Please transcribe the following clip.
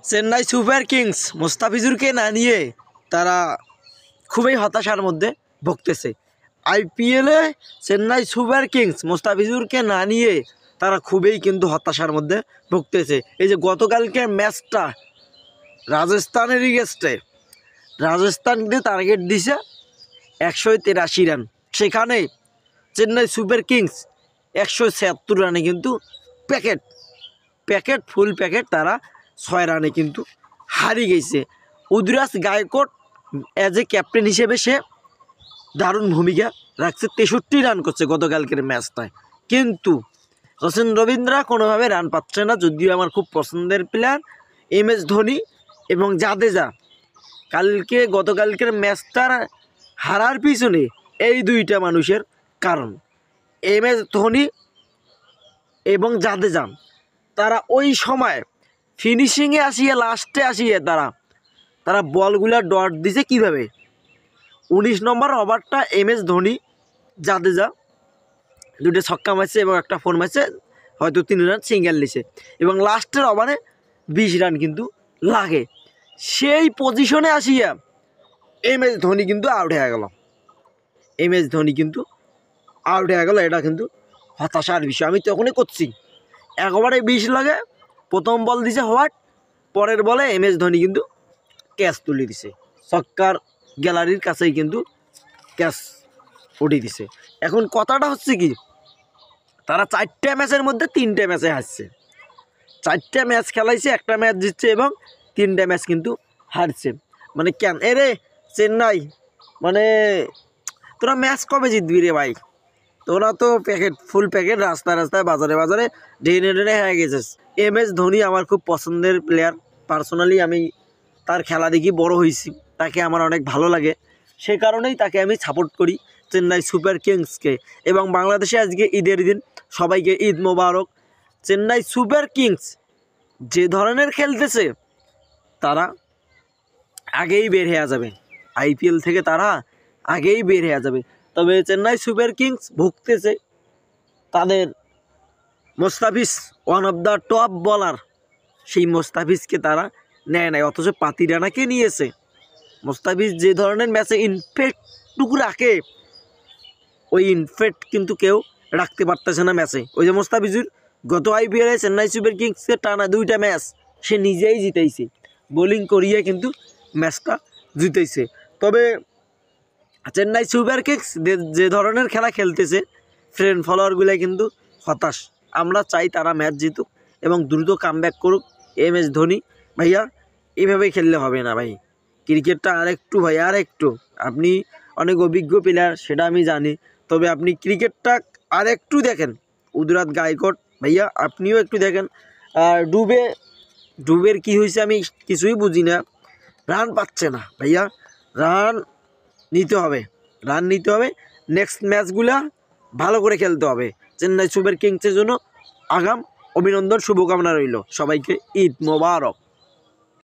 Chennai super Kings মুস্তাফিজুরকে না নিয়ে তারা খুবই হতাশার মধ্যে ভুগতেছে। আইপিএলে চেন্নাই সুপার কিংস মুস্তাফিজুরকে না নিয়ে তারা খুবই কিন্তু হতাশার মধ্যে ভুগতেছে। এই যে গতকালকের ম্যাচটা রাজস্থানের এগেইনস্টে, রাজস্থান কিন্তু টার্গেট দিছে 183 রান, সেখানে চেন্নাই সুপার কিংস 176 রানে কিন্তু ফুল প্যাকেট তারা 6 রানে কিন্তু হারিয়ে গেছে। উদরাজ গায়কোয়াড় অ্যাজ এ ক্যাপ্টেন হিসেবে সে দারুণ ভূমিকা রাখছে, 63 রান করছে গতকালকের ম্যাচটায়। কিন্তু সচিন রবীন্দ্র কোনোভাবে রান পাচ্ছে না, যদিও আমার খুব পছন্দের প্লেয়ার MS ধোনি এবং জাদেজা। গতকালকের ম্যাচটার হারার পিছনে এই দুইটা মানুষের কারণ। MS ধোনি এবং জাদেজা তারা ওই সময় ফিনিশিংয়ে আসিয়ে লাস্টে আসিয়ে তারা বলগুলা ডট দিছে কিভাবে। 19 নম্বর ওভারটা MS ধোনি জাদেজা দুটো ছক্কা মারছে এবং একটা ফোর মারছে, হয়তো 3 রান সিঙ্গেল নিছে, এবং লাস্টের ওভারে 20 রান কিন্তু লাগে। সেই পজিশনে আসিয়া MS ধোনি কিন্তু আউট হয়ে গেল। এটা কিন্তু হতাশার বিষয়। আমি তখনই করছি 1 ওভারে 20 লাগে, প্রথম বল দিছে হোয়াট, পরের বলে MS ধোনি কিন্তু ক্যাচ তুলে দিছে, ছক্কার গ্যালারির কাছেই কিন্তু ক্যাচ উঠে দিছে। এখন কথাটা হচ্ছে কি, তারা 4টে ম্যাচের মধ্যে 3টে ম্যাচে হারছে, 4টে ম্যাচ খেলাইছে, একটা ম্যাচ জিতছে এবং 3টে ম্যাচ কিন্তু হারছে। মানে কেন এরে চেন্নাই, মানে তোরা ম্যাচ কবে জিতবি রে ভাই? তোরা তো ফুল প্যাকেট রাস্তায় বাজারে ডেনে হয়ে গেছিস। MS ধোনি আমার খুব পছন্দের প্লেয়ার, পার্সোনালি আমি তার খেলা দেখি বড় হয়েছি, তাকে আমার অনেক ভালো লাগে, সে কারণেই তাকে আমি সাপোর্ট করি, চেন্নাই সুপার কিংসকে। এবং বাংলাদেশে আজকে ঈদের দিন, সবাইকে ঈদ মোবারক। চেন্নাই সুপার কিংস যে ধরনের খেলতেছে তারা আগেই বের হয়ে যাবে, IPL থেকে তারা আগেই বের হয়ে যাবে। তবে চেন্নাই সুপার কিংস ভুগতেছে, তাদের Mustafiz one of the top বলার, সেই মুস্তাফিজকে তারা নেয় নাই, অথচ পাতিরানাকে নিয়েছে। মুস্তাফিজ যে ধরনের ম্যাচে ইনফেক্টটুকু রাখে, ওই ইনফেক্ট কিন্তু কেউ রাখতে পারতেছে না ম্যাচে। ওই যে মুস্তাফিজুর গত IPL-এ চেন্নাই সুপার কিংসকে টানা 2টা ম্যাচ সে নিজেই জিতেছে, বোলিং করিয়ে কিন্তু ম্যাচটা জিতেছে। তবে চেন্নাই সুপার কিংস যে ধরনের খেলা খেলতেছে, ফ্রেন্ড ফলোয়ারগুলো কিন্তু হতাশ। আমরা চাই তারা ম্যাচ জিতুক এবং দ্রুত কামব্যাক করুক। MS ধোনি ভাইয়া, এভাবেই খেললে হবে না ভাই, ক্রিকেটটা আরেকটু আপনি অনেক অভিজ্ঞ প্লেয়ার সেটা আমি জানি, তবে আপনি ক্রিকেটটা আরেকটু দেখেন। উদরাজ গায়কোয়াড় ভাইয়া, আপনিও একটু দেখেন। আর ডুবের কি হয়েছে আমি কিছুই বুঝি না, রান পাচ্ছে না ভাইয়া, রান নিতে হবে। নেক্সট ম্যাচগুলা ভালো করে খেলতে হবে। চেন্নাই সুপার কিংসের জন্য আগাম অভিনন্দন, শুভকামনা রইল। সবাইকে ঈদ মোবারক।